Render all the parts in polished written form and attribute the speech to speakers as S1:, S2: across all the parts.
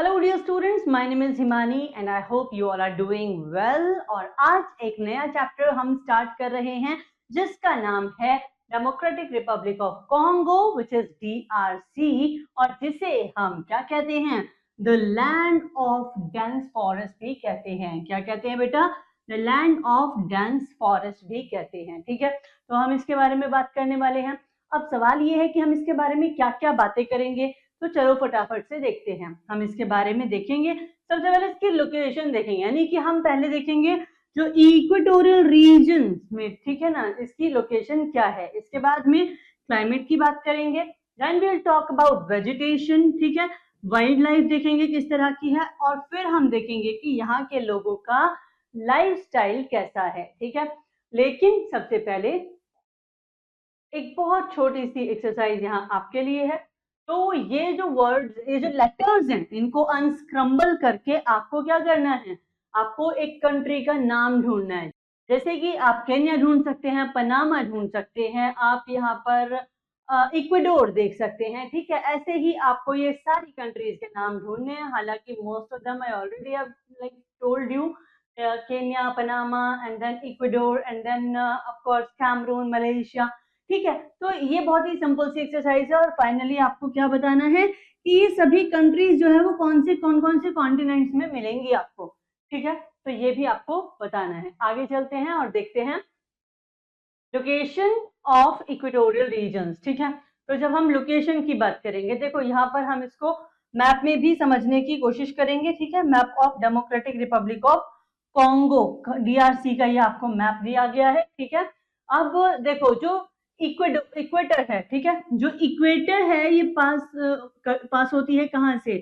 S1: Hello dear students, my name is Himani and I hope you all are doing well. और आज एक नया chapter हम स्टार्ट कर रहे हैं जिसका नाम है democratic Republic of Congo which is DRC, और जिसे हम क्या कहते हैं, the land of dense forest भी कहते हैं। क्या कहते हैं बेटा? The land of dense forest भी कहते हैं। ठीक है, तो हम इसके बारे में बात करने वाले हैं। अब सवाल ये है कि हम इसके बारे में क्या क्या बातें करेंगे, तो चलो फटाफट से देखते हैं। हम इसके बारे में देखेंगे, सबसे पहले इसकी लोकेशन देखेंगे, यानी कि हम पहले देखेंगे जो इक्वेटोरियल रीजन में, ठीक है ना, इसकी लोकेशन क्या है। इसके बाद में क्लाइमेट की बात करेंगे, then we will talk about vegetation, ठीक है, वाइल्ड लाइफ देखेंगे किस तरह की है, और फिर हम देखेंगे कि यहाँ के लोगों का लाइफस्टाइल कैसा है। ठीक है, लेकिन सबसे पहले एक बहुत छोटी सी एक्सरसाइज यहाँ आपके लिए है। तो ये जो वर्ड्स, ये जो लेटर्स हैं, इनको अनस्क्रम्बल करके आपको क्या करना है, आपको एक कंट्री का नाम ढूंढना है। जैसे कि आप केन्या ढूंढ सकते हैं, पनामा ढूंढ सकते हैं, आप यहाँ पर इक्वेडोर देख सकते हैं। ठीक है, ऐसे ही आपको ये सारी कंट्रीज के नाम ढूंढने हैं। हालांकि most of them I already have like told you, Kenya, Panama and then Ecuador and then of course Cameroon, Malaysia. ठीक है, तो ये बहुत ही सिंपल सी एक्सरसाइज है। और फाइनली आपको क्या बताना है कि ये सभी कंट्रीज जो है वो कौन कौन से कॉन्टिनेंट्स में मिलेंगी आपको। ठीक है, तो ये भी आपको बताना है। आगे चलते हैं और देखते हैं लोकेशन ऑफ इक्वेटोरियल रीजन्स। ठीक है, तो जब हम लोकेशन की बात करेंगे, देखो यहाँ पर हम इसको मैप में भी समझने की कोशिश करेंगे। ठीक है, map of democratic Republic of Congo, DRC का ये आपको मैप दिया गया है। ठीक है, अब देखो जो इक्वेटर है, ठीक है, जो इक्वेटर है ये पास होती है कहाँ से?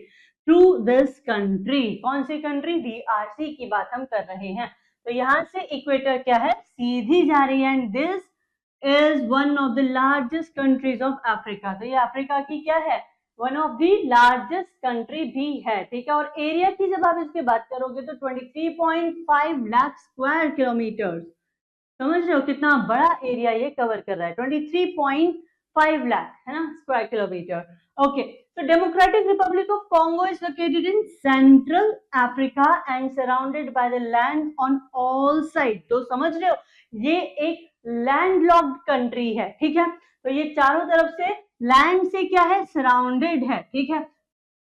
S1: Through this country. कौन सी कंट्री? DRC की बात हम कर रहे हैं। तो यहाँ से इक्वेटर क्या है, सीधी जा रही है, and this is one of the largest countries of Africa. तो ये अफ्रीका की क्या है, one of the largest country भी है। ठीक है, और एरिया की जब आप इसकी बात करोगे तो 23.5 लाख स्क्वायर किलोमीटर। समझ रहे हो कितना बड़ा एरिया ये कवर कर रहा है, 23.5 लाख, है ना, square kilometre. Okay, so Democratic Republic of Congo is located in Central Africa and surrounded by the land on all sides। तो समझ रहे हो ये एक लैंडलॉक्ड कंट्री है। ठीक है, तो ये चारों तरफ से लैंड से क्या है, सराउंडेड है। ठीक है,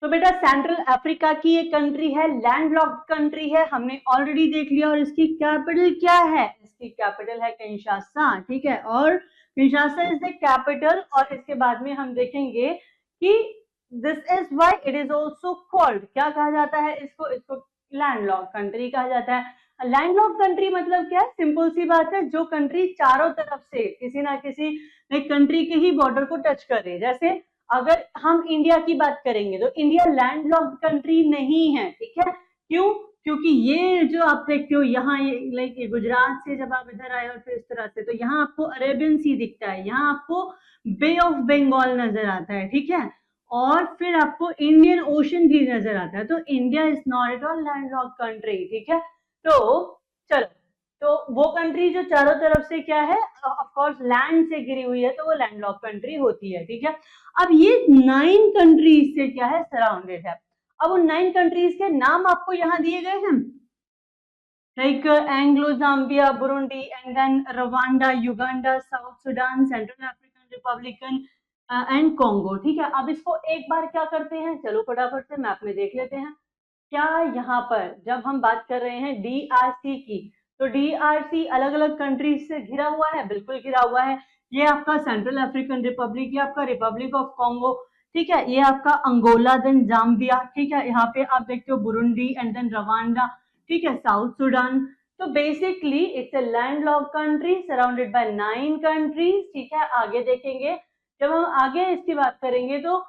S1: तो बेटा सेंट्रल अफ्रीका की एक कंट्री है, लैंडलॉक्ड कंट्री है, हमने ऑलरेडी देख लिया। और इसकी कैपिटल क्या है? इसकी कैपिटल है किंशासा। ठीक है, और किंशासा इज द कैपिटल। और इसके बाद में हम देखेंगे कि this is why it is also called, क्या कहा जाता है इसको? इसको लैंडलॉक्ड कंट्री कहा जाता है। लैंडलॉक्ड कंट्री मतलब क्या है? सिंपल सी बात है, जो कंट्री चारों तरफ से किसी ना किसी कंट्री के ही बॉर्डर को टच करे। जैसे अगर हम इंडिया की बात करेंगे तो इंडिया लैंडलॉक्ड कंट्री नहीं है। ठीक है, क्यों? क्योंकि ये जो आप देखते हो यहाँ, ये लाइक गुजरात से जब आप इधर आए और फिर इस तरह से, तो यहाँ आपको अरेबियन सी दिखता है, यहाँ आपको बे ऑफ बंगाल नजर आता है। ठीक है, और फिर आपको इंडियन ओशन भी नजर आता है। तो India is not at all landlocked country. ठीक है, तो चलो, तो वो कंट्री जो चारों तरफ से क्या है, ऑफ कोर्स लैंड से घिरी हुई है, तो वो लैंडलॉक्ड कंट्री होती है। ठीक है, अब ये 9 कंट्रीज से क्या है, सराउंडेड है। अब उन 9 कंट्रीज के नाम आपको यहाँ दिए गए हैं, like Angola, Zambia, Burundi and then Rwanda, Uganda, South Sudan, Central African republican and Congo. ठीक है, अब इसको एक बार क्या करते हैं, चलो फटाफट से मैप में देख लेते हैं। क्या यहाँ पर जब हम बात कर रहे हैं DRC की, तो DRC अलग अलग कंट्रीज से घिरा हुआ है, बिल्कुल घिरा हुआ है। ये आपका सेंट्रल अफ्रीकन रिपब्लिक, ये आपका रिपब्लिक ऑफ कॉन्गो, ठीक है, ये आपका अंगोला, देन जाम्बिया, ठीक है, यहाँ पे आप देखते हो बुरुंडी एंड देन रवांडा, ठीक है, साउथ सुडान। तो basically it's a landlocked country surrounded by 9 countries. ठीक है, आगे देखेंगे, जब हम आगे इसकी बात करेंगे तो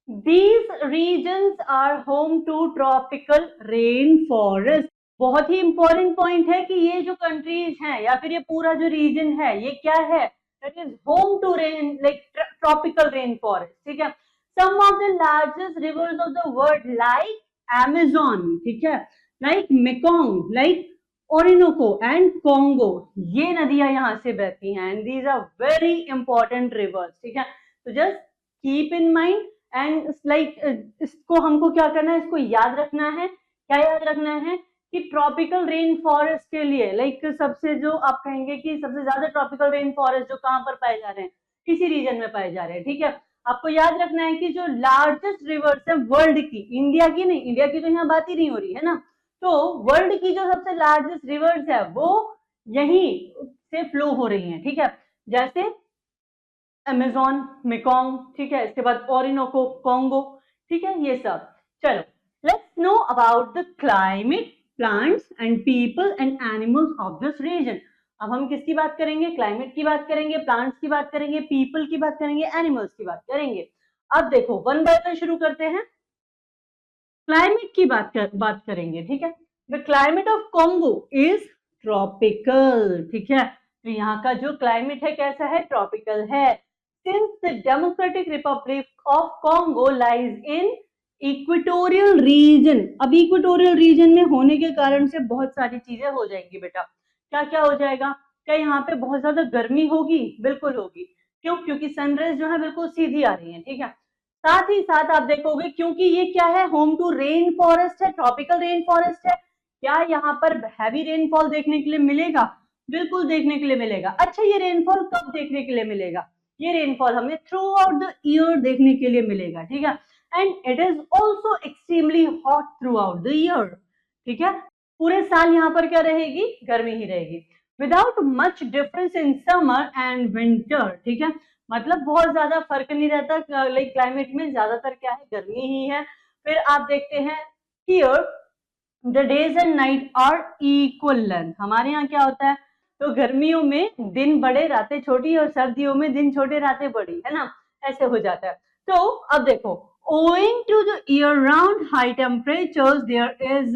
S1: These regions are home to tropical rainforest। बहुत ही इंपॉर्टेंट पॉइंट है कि ये जो कंट्रीज हैं या फिर ये पूरा जो रीजन है, ये क्या है, that is home to rain, like tropical rain forest. ठीक है, some of the largest rivers of the world like Amazon, ठीक है, like Mekong, like Orinoco and Congo, ये नदियां यहाँ से बहती हैं, and these are very important rivers. ठीक है, तो just keep in mind and like इसको हमको क्या करना है, इसको याद रखना है। क्या याद रखना है कि ट्रॉपिकल रेन फॉरेस्ट के लिए लाइक सबसे जो आप कहेंगे कि सबसे ज्यादा ट्रॉपिकल रेन फॉरेस्ट जो कहाँ पर पाए जा रहे हैं, किसी रीजन में पाए जा रहे हैं, ठीक है। आपको याद रखना है कि जो लार्जेस्ट रिवर्स है वर्ल्ड की, इंडिया की नहीं, इंडिया की तो यहाँ बात ही नहीं हो रही है ना, तो वर्ल्ड की जो सबसे लार्जेस्ट रिवर्स है वो यहीं से फ्लो हो रही है, ठीक है। जैसे अमेजोन, मेकोंग, ठीक है, इसके बाद ओरिनोको, कोंगो, ठीक है, ये सब। चलो, let's know about the climate, plants and people and animals of this region. अब हम किसकी बात करेंगे, क्लाइमेट की बात करेंगे, प्लांट्स की बात करेंगे, पीपल की बात करेंगे, एनिमल्स की बात करेंगे। अब देखो वन बाय वन शुरू करते हैं। क्लाइमेट की बात करेंगे, ठीक है। The climate of Congo is tropical, ठीक है। तो यहाँ का जो क्लाइमेट है कैसा है, ट्रॉपिकल है। Since the democratic Republic of Congo lies in equatorial region, अब इक्वेटोरियल रीजन में होने के कारण से बहुत सारी चीजें हो जाएंगी बेटा। क्या क्या हो जाएगा, क्या यहाँ पे बहुत ज्यादा गर्मी होगी, बिल्कुल होगी। क्यों, क्योंकि सनराइज जो है बिल्कुल सीधी आ रही है, ठीक है। साथ ही साथ आप देखोगे क्योंकि ये क्या है, होम टू रेन फॉरेस्ट है, ट्रॉपिकल रेन फॉरेस्ट है, क्या यहाँ पर हैवी रेनफॉल देखने के लिए मिलेगा, बिल्कुल देखने के लिए मिलेगा। अच्छा, ये रेनफॉल कब देखने के लिए मिलेगा, ये रेनफॉल हमें थ्रू आउट द ईयर देखने के लिए मिलेगा, ठीक है। And it is also extremely hot through out the year, ठीक है। पूरे साल यहाँ पर क्या रहेगी, गर्मी ही रहेगी, without much difference in summer and winter, ठीक है। मतलब बहुत ज्यादा फर्क नहीं रहता, लाइक क्लाइमेट में ज्यादातर क्या है, गर्मी ही है। फिर आप देखते हैं here the days and night are equal length, हमारे यहाँ क्या होता है, तो गर्मियों में दिन बड़े रातें छोटी और सर्दियों में दिन छोटे रातें बड़ी, है ना, ऐसे हो जाता है। तो अब देखो, owing to the year round high temperatures there is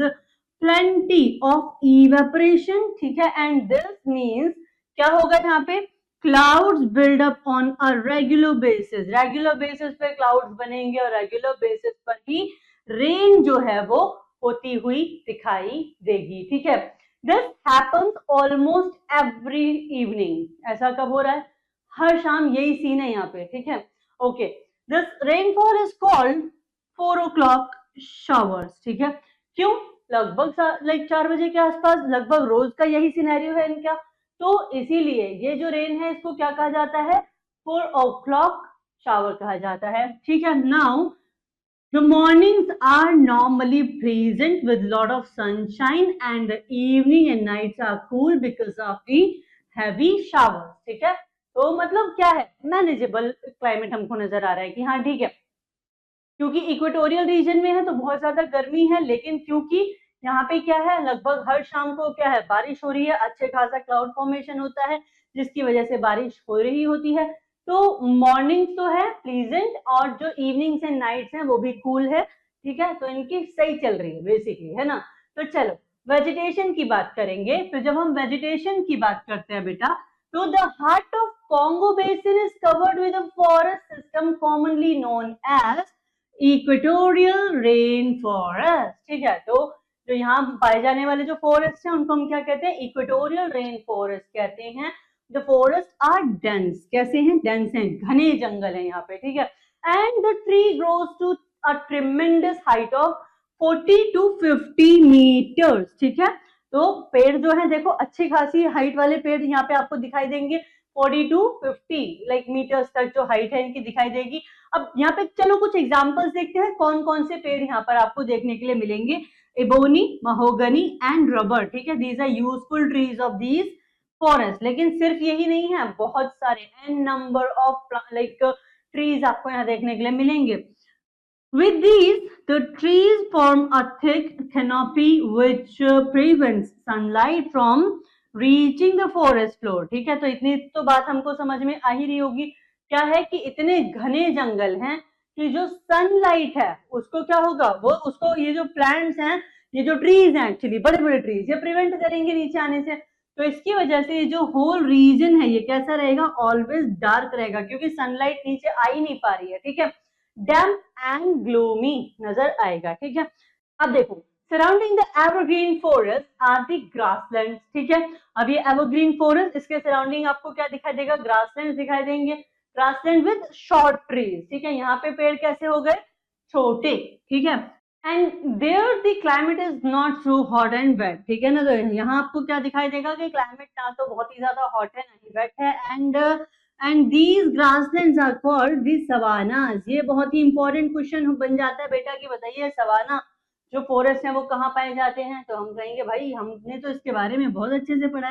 S1: plenty of evaporation, ठीक है। and this means क्या होगा यहाँ पे, clouds build up on a regular basis, regular basis पे क्लाउड्स बनेंगे और रेगुलर बेसिस पर ही रेन जो है वो होती हुई दिखाई देगी, ठीक है। This happens almost every evening, ऐसा कब हो रहा है, हर शाम यही सीन है यहाँ पे, ठीक है। Okay, this rainfall is called 4 o'clock showers, ठीक है। क्यों, लगभग लाइक 4 बजे के आसपास लगभग रोज का यही सिनेरियो है इनका, तो इसीलिए ये जो रेन है इसको क्या कहा जाता है, 4 o'clock शावर कहा जाता है, ठीक है। Now the mornings are normally pleasant with lot of sunshine and the evening and nights are cool because of the heavy showers, ठीक है। तो मतलब क्या है, मैनेजेबल क्लाइमेट हमको नजर आ रहा है कि हाँ ठीक है, क्योंकि इक्वेटोरियल रीजन में है तो बहुत ज्यादा गर्मी है, लेकिन क्योंकि यहाँ पे क्या है, लगभग हर शाम को क्या है, बारिश हो रही है, अच्छे खासा क्लाउड फॉर्मेशन होता है जिसकी वजह से बारिश हो रही होती है। तो मॉर्निंग तो है प्लीजेंट और जो इवनिंग्स एंड नाइट्स हैं वो भी कूल है, ठीक है। तो इनकी सही चल रही है बेसिकली, है ना। तो चलो वेजिटेशन की बात करेंगे। तो जब हम वेजिटेशन की बात करते हैं बेटा, तो the heart of Congo basin is covered with a forest system commonly known as equatorial rain forest, ठीक है। तो जो यहाँ पाए जाने वाले जो फॉरेस्ट हैं उनको हम क्या कहते हैं, इक्वेटोरियल रेन फॉरेस्ट कहते हैं। द फॉरेस्ट आर डेंस, कैसे हैं, डेंस हैं, घने जंगल हैं यहाँ पे, ठीक है। And the tree grows to a tremendous height of 40 to 50 metres, ठीक है। तो पेड़ जो है देखो अच्छी खासी हाइट वाले पेड़ यहाँ पे आपको दिखाई देंगे, 40 to 50 लाइक मीटर्स तक जो हाइट है इनकी दिखाई देगी। अब यहाँ पे चलो कुछ एग्जांपल्स देखते हैं, कौन कौन से पेड़ यहाँ पर आपको देखने के लिए मिलेंगे। एबोनी, महोगनी एंड रबर, ठीक है, these are useful trees of these forest. लेकिन सिर्फ यही नहीं है, बहुत सारे an number of like trees आपको यहाँ देखने के लिए मिलेंगे। With these, the trees form a thick canopy which prevents sunlight from reaching the forest floor, ठीक है। तो इतनी तो बात हमको समझ में आ ही रही होगी, क्या है कि इतने घने जंगल हैं कि जो सनलाइट है उसको क्या होगा, वो उसको ये जो प्लांट्स हैं, ये जो ट्रीज हैं एक्चुअली बड़े बड़े ट्रीज, ये प्रिवेंट करेंगे नीचे आने से। तो इसकी वजह से ये जो होल रीजन है ये कैसा रहेगा, ऑलवेज डार्क रहेगा, क्योंकि सनलाइट नीचे आ ही नहीं पा रही है, ठीक है। डैम्प एंड ग्लूमी नजर आएगा, ठीक है। अब देखो surrounding the evergreen forest are the grasslands, ठीक है। अब ये एवरग्रीन फॉरेस्ट, इसके सराउंडिंग आपको क्या दिखाई देगा, ग्रासलैंड्स दिखाई देंगे। ग्रासलैंड विद शॉर्ट ट्रीज, ठीक है, यहाँ पे पेड़ कैसे हो गए, छोटे, ठीक है, and there the climate is not so hot and wet, ठीक है ना, तो यहाँ आपको क्या दिखाई देगा कि क्लाइमेट ना तो बहुत ही ज्यादा हॉट है ना ही वेट है, and these grasslands are called the savannas. ये बहुत ही इंपॉर्टेंट क्वेश्चन बन जाता है बेटा कि बताइए सवाना जो फॉरेस्ट है वो कहाँ पाए जाते हैं, तो हम कहेंगे भाई हमने तो इसके बारे में बहुत अच्छे से पढ़ा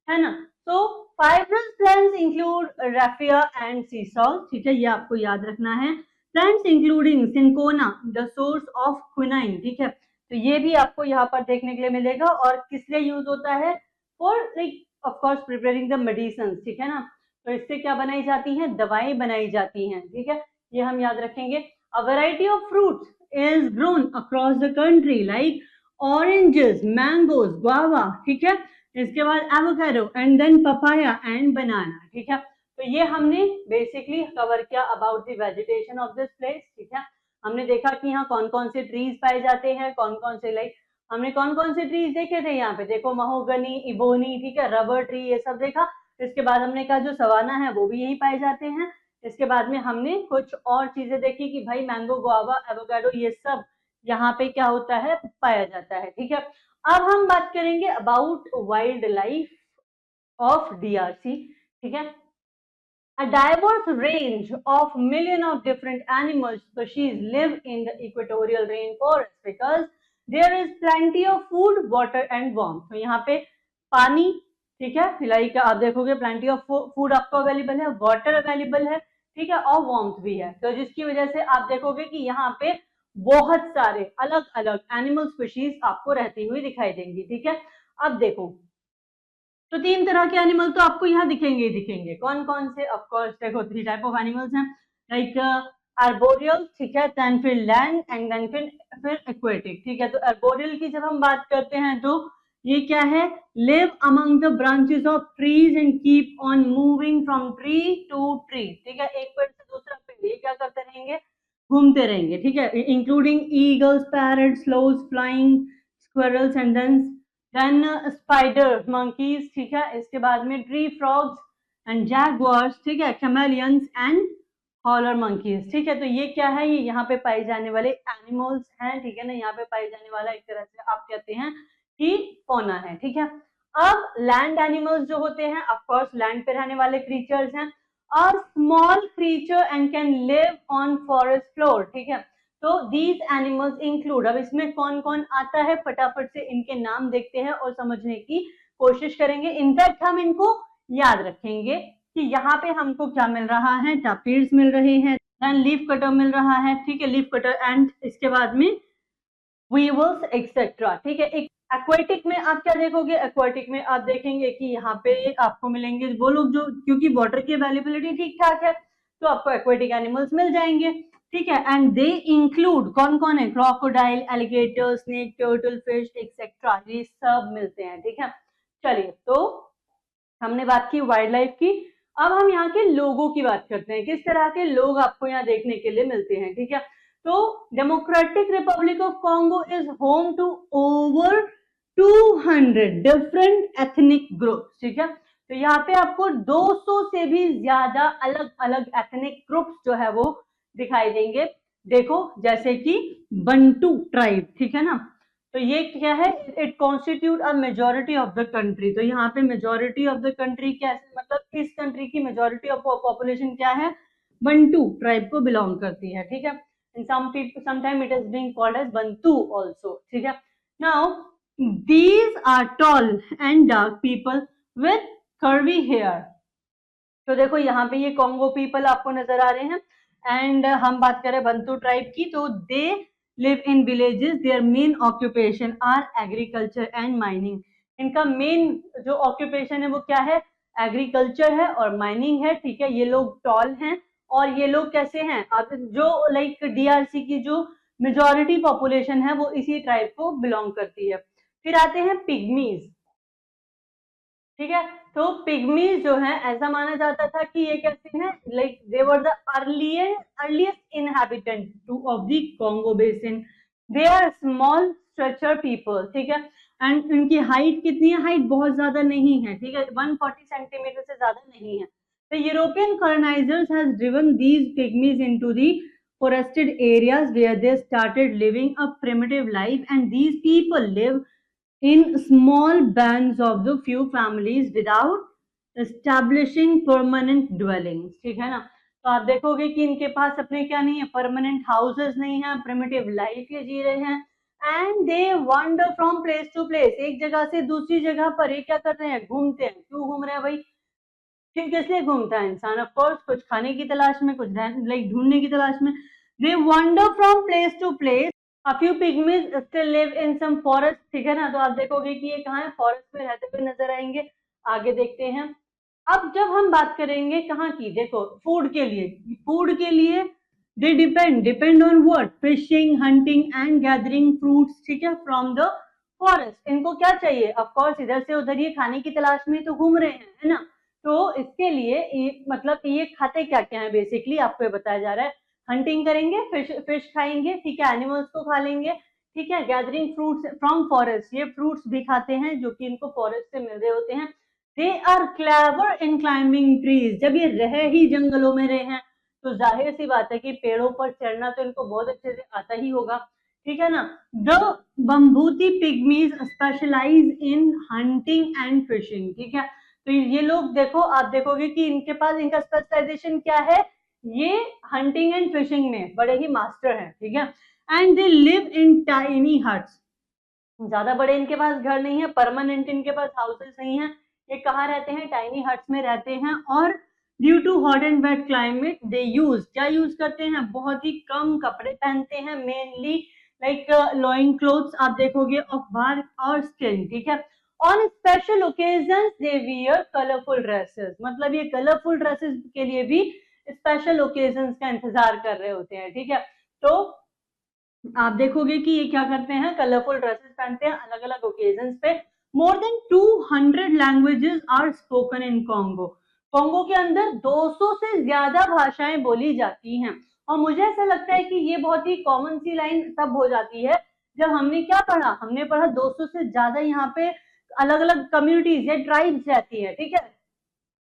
S1: है ना। तो fibrous plants include raffia and sea salt, ठीक है, ये आपको याद रखना है। Plants including cinchona the source of quinine, ठीक है, तो ये भी आपको यहाँ पर देखने के लिए मिलेगा, और किस लिए यूज होता है, for like of course preparing the medicine, ठीक है ना, तो इससे क्या बनाई जाती हैं, दवाएं बनाई जाती हैं, ठीक है, ये हम याद रखेंगे। A variety of fruits is grown across the country like oranges, mangoes, guava, ठीक है, इसके बाद avocado and then papaya and banana, ठीक है, तो ये हमने बेसिकली कवर किया about the vegetation of this place, ठीक है, हमने देखा कि यहाँ कौन कौन से ट्रीज पाए जाते हैं, कौन कौन से लाइक हमने कौन कौन से ट्रीज देखे थे, यहाँ पे देखो महोगनी, इबोनी, ठीक है, रबर ट्री, ये सब देखा। इसके बाद हमने कहा जो सवाना है वो भी यही पाए जाते हैं। इसके बाद में हमने कुछ और चीजें देखी कि भाई मैंगो, गुआवा, एवोकाडो, ये सब यहाँ पे क्या होता है, पाया जाता है, ठीक है। अब हम बात करेंगे about wild life of DRC, ठीक है। A diverse range of million of different animal species live in the equatorial rainforest because there is plenty of food, water and warmth. तो यहाँ पे पानी, ठीक है, लाइक आप देखोगे प्लेंटी ऑफ फूड आपको अवेलेबल है, वाटर अवेलेबल है, ठीक है, और वार्मथ भी है, तो जिसकी वजह से आप देखोगे कि यहाँ पे बहुत सारे अलग अलग एनिमल स्पीशीज आपको रहती हुई दिखाई देंगी, ठीक है। अब देखो तो तीन तरह के एनिमल तो आपको यहाँ दिखेंगे ही दिखेंगे, कौन कौन से, ऑफ कोर्स देखो थ्री टाइप ऑफ एनिमल्स हैं, लाइक आर्बोरियल, ठीक है, देन फिर लैंड एंड देन फिर एक्वेटिक, ठीक है। तो आर्बोरियल की जब हम बात करते हैं तो ये क्या है, live among the branches of trees and keep on moving from tree to tree, ठीक है, एक पेड़ से दूसरा पेड़ ये क्या करते रहेंगे, घूमते रहेंगे, ठीक है, including eagles, parrots, sloths, flying squirrels and then spider monkeys, ठीक है, इसके बाद में ट्री फ्रॉग्स एंड जैगुआर्स, ठीक है, कैमेलियंस एंड हॉलर मंकीज, ठीक है। तो ये क्या है, ये यहाँ पे पाए जाने वाले एनिमल्स हैं, ठीक है ना, यहाँ पे पाए जाने वाला एक तरह से आप कहते हैं कि फौना है, ठीक है। अब लैंड एनिमल्स जो होते हैं ऑफ कोर्स लैंड पे रहने वाले क्रीचर्स हैं, और small creature and can live on forest floor, ठीक है। तो दीज एनिमल्स इंक्लूड, अब इसमें कौन कौन आता है फटाफट से इनके नाम देखते हैं और समझने की कोशिश करेंगे, इनफैक्ट हम इनको याद रखेंगे कि यहाँ पे हमको क्या मिल रहा है, टापिर्स मिल रहे हैं, देन लीफ कटर मिल रहा है, ठीक है, लीफ कटर एंड इसके बाद में वीवर्स एक्सेट्रा, ठीक है। एक एक्वेटिक में आप क्या देखोगे, एक्वेटिक में आप देखेंगे कि यहाँ पे आपको मिलेंगे वो लोग जो, क्योंकि वाटर की अवेलेबिलिटी ठीक ठाक है तो आपको एक्वेटिक एनिमल्स मिल जाएंगे, ठीक है, एंड दे इंक्लूड कौन कौन है, crocodile, alligator, snake, turtle fish etcetera, ये सब मिलते हैं, ठीक है। चलिए तो हमने बात की वाइल्ड लाइफ की, अब हम यहाँ के लोगों की बात करते हैं, किस तरह के लोग आपको यहाँ देखने के लिए मिलते हैं, ठीक है। तो Democratic Republic of Congo is home to over 200 different ethnic groups, ठीक है। तो यहाँ पे आपको 200 से भी ज्यादा अलग अलग एथनिक ग्रुप्स जो है वो दिखाई देंगे, देखो जैसे कि बंटू ट्राइब, ठीक है ना, तो ये क्या है, it constitute a majority of the country, तो यहाँ पे मेजोरिटी ऑफ द कंट्री कैसे, मतलब इस कंट्री की मेजोरिटी ऑफ पॉपुलेशन क्या है, बंटू ट्राइब को बिलोंग करती है, ठीक है। and sometime it is being called as Bantu also, ठीक है। Now these are tall and dark people with curly hair, तो देखो यहाँ पे ये कॉन्गो पीपल आपको नजर आ रहे हैं, एंड हम बात करें बंतु ट्राइब की तो they live in villages, their main occupation are agriculture and mining, इनका मेन जो ऑक्यूपेशन है वो क्या है, एग्रीकल्चर है और माइनिंग है, ठीक है। ये लोग टॉल हैं और ये लोग कैसे हैं, अब जो लाइक डीआरसी की जो मेजोरिटी पॉपुलेशन है वो इसी ट्राइब को बिलोंग करती है। फिर आते हैं पिग्मीज, ठीक है। तो पिग्मीज जो है ऐसा माना जाता था कि ये कैसे हैं, like they were the earliest inhabitant of the Congo basin, they are small structure people, ठीक है, एंड इनकी हाइट कितनी है, हाइट बहुत ज्यादा नहीं है, ठीक है, 140 सेंटीमीटर से ज्यादा नहीं है, The European colonizers has driven these pygmies into the forested areas where they started living a primitive life, and these people live in small bands of the few families without establishing permanent dwellings. ठीक है ना, तो आप देखोगे कि इनके पास अपने क्या नहीं है, परमानेंट हाउसेस नहीं है, प्रिमिटिव लाइफ ये जी रहे हैं, and they wander from place to place, एक जगह से दूसरी जगह पर ये क्या कर रहे हैं, घूमते हैं। क्यों घूम रहे हैं भाई, क्यों, किस लिए घूमता है इंसान, ऑफ कोर्स कुछ खाने की तलाश में, कुछ लाइक ढूंढने की तलाश में। They wander from place to place. A few pygmies still live in some forest, ठीक है ना, तो आप देखोगे कि ये कहाँ है, फॉरेस्ट में रहते हुए नजर आएंगे। आगे देखते हैं। अब जब हम बात करेंगे कहाँ की, देखो फूड के लिए, फूड के लिए they depend on what, fishing, hunting and gathering fruits, ठीक है, फ्रॉम द फॉरेस्ट। इनको क्या चाहिए, ऑफ कोर्स इधर से उधर ये खाने की तलाश में तो घूम रहे हैं, है ना, तो इसके लिए मतलब ये खाते क्या क्या है, बेसिकली आपको ये बताया जा रहा है। हंटिंग करेंगे, फिश खाएंगे, ठीक है, एनिमल्स को खा लेंगे, ठीक है, गैदरिंग फ्रूट्स फ्रॉम फॉरेस्ट, ये फ्रूट्स भी खाते हैं जो कि इनको फॉरेस्ट से मिल रहे होते हैं। They are clever in climbing trees, जब ये रहे ही जंगलों में रहे हैं तो जाहिर सी बात है कि पेड़ों पर चढ़ना तो इनको बहुत अच्छे से आता ही होगा, ठीक है ना। The Bambuti pygmies specialise in hunting and fishing, ठीक है, तो ये लोग देखो, आप देखोगे कि इनके पास इनका स्पेशलाइजेशन क्या है, ये हंटिंग एंड फिशिंग में बड़े ही मास्टर हैं, ठीक है। And they live in tiny huts, ज्यादा बड़े इनके पास घर नहीं है, परमानेंट इनके पास हाउसेस नहीं है, ये कहाँ रहते हैं, टाइनी हट्स में रहते हैं। और due to hot and wet climate they use, क्या यूज करते हैं, बहुत ही कम कपड़े पहनते हैं, मेनली लाइक लोइंग क्लोथ्स आप देखोगे ऑफ बार्क और स्किन, ठीक है। On special occasions they wear colourful dresses, मतलब ये कलरफुल ड्रेसेस के लिए भी स्पेशल ओकेजन्स का इंतजार कर रहे होते हैं, ठीक है। तो आप देखोगे कि ये क्या करते हैं, कलरफुल ड्रेसेस पहनते हैं अलग अलग ओकेजन्स पे। More than 200 languages are spoken in Congo, Congo के अंदर 200 से ज्यादा भाषाएं बोली जाती हैं। और मुझे ऐसा लगता है कि ये बहुत ही कॉमन सी लाइन तब हो जाती है जब हमने क्या पढ़ा, हमने पढ़ा 200 से ज्यादा यहाँ पे अलग अलग कम्युनिटीज या ट्राइब्स रहती है, ठीक है,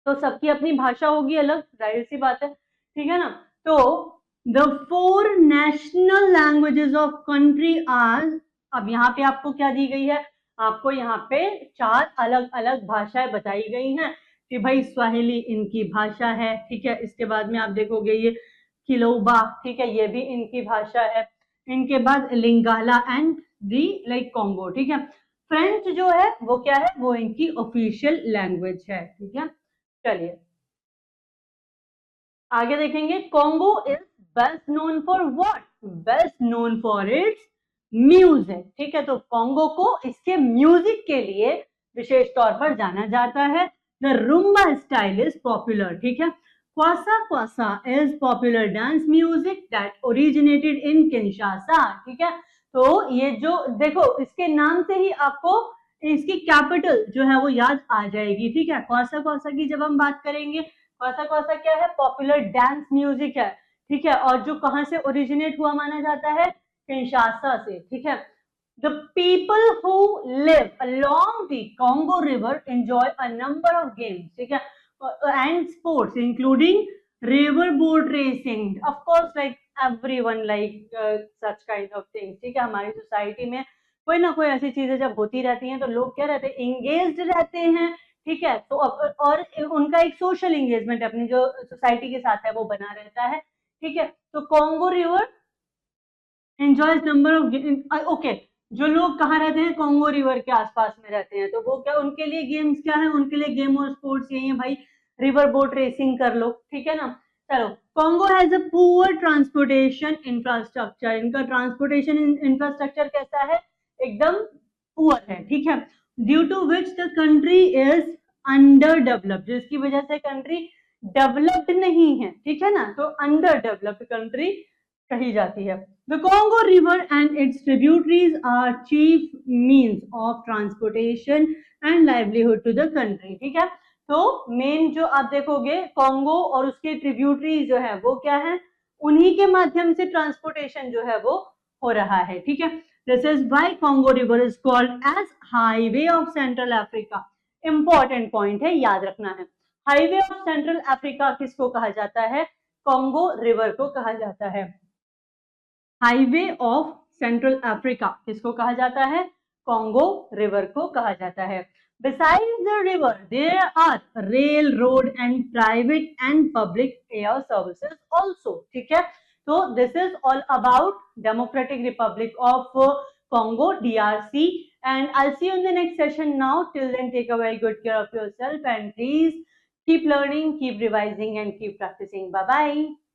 S1: तो सबकी अपनी भाषा होगी अलग, जाहिर सी बात है, ठीक है ना। तो the 4 national languages of country are, अब यहाँ पे आपको क्या दी गई है, आपको यहाँ पे 4 अलग अलग भाषाएं बताई गई हैं कि भाई स्वाहिली इनकी भाषा है, ठीक है। इसके बाद में आप देखोगे ये किलोबा, ठीक है, ये भी इनकी भाषा है। इनके बाद Lingala and the like Congo, ठीक है। फ्रेंच जो है वो क्या है, वो इनकी ऑफिशियल लैंग्वेज है, ठीक है। चलिए आगे देखेंगे। Congo is best known for what, best known for its music, ठीक है, तो कॉन्गो को इसके म्यूजिक के लिए विशेष तौर पर जाना जाता है। The rumba style is popular, ठीक है। Kwassa kwassa is popular dance music that originated in Kinshasa, ठीक है। तो ये जो देखो इसके नाम से ही आपको इसकी कैपिटल जो है वो याद आ जाएगी, ठीक है। क्वासा क्वासा की जब हम बात करेंगे, क्वासा क्वासा क्या है, पॉपुलर डांस म्यूजिक है, ठीक है, और जो कहां से ओरिजिनेट हुआ माना जाता है, किंशासा से, ठीक है। The people who live along the Congo River enjoy a number of games, ठीक है, and sports including river boat racing, of course like everyone like such kind of things, ठीक है। हमारी सोसाइटी में कोई ना कोई ऐसी चीजें जब होती रहती हैं तो लोग क्या रहते हैं, एंगेज्ड रहते हैं, ठीक है। तो और उनका एक सोशल एंगेजमेंट अपनी जो सोसाइटी के साथ है वो बना रहता है, ठीक है। तो Congo river enjoys number of, okay, जो लोग कहाँ रहते हैं, कॉन्गो रिवर के आसपास में रहते हैं, तो वो क्या, उनके लिए गेम्स क्या है, उनके लिए गेम और स्पोर्ट्स यही है भाई, रिवर बोट रेसिंग कर लो, ठीक है ना। चलो, Congo has a poor transportation infrastructure, इनका ट्रांसपोर्टेशन इंफ्रास्ट्रक्चर कैसा है, एकदम पुअर है, ठीक है। Due to which the country is underdeveloped, जिसकी वजह से कंट्री डेवलप्ड नहीं है, ठीक है ना, तो अंडर डेवलप्ड कंट्री कही जाती है। The Congo River and its tributaries are chief means of transportation and livelihood to the country, ठीक है। तो मेन जो आप देखोगे कॉन्गो और उसके ट्रिब्यूटरीज जो है वो क्या है, उन्हीं के माध्यम से ट्रांसपोर्टेशन जो है वो हो रहा है, ठीक है। This is why Congo River is called as Highway of Central Africa. Important point है, याद रखना है। हाईवे ऑफ सेंट्रल अफ्रीका किसको कहा जाता है? कॉन्गो रिवर को कहा जाता है। हाईवे ऑफ सेंट्रल अफ्रीका किसको कहा जाता है? कॉन्गो रिवर को कहा जाता है। Besides the river, there are railroad and private and public air services also. ठीक है, तो this is all about Democratic Republic of Congo, DRC, and I'll see you in the next session now. Till then, take a very good care of yourself and please keep learning, keep revising, and keep practicing. Bye bye.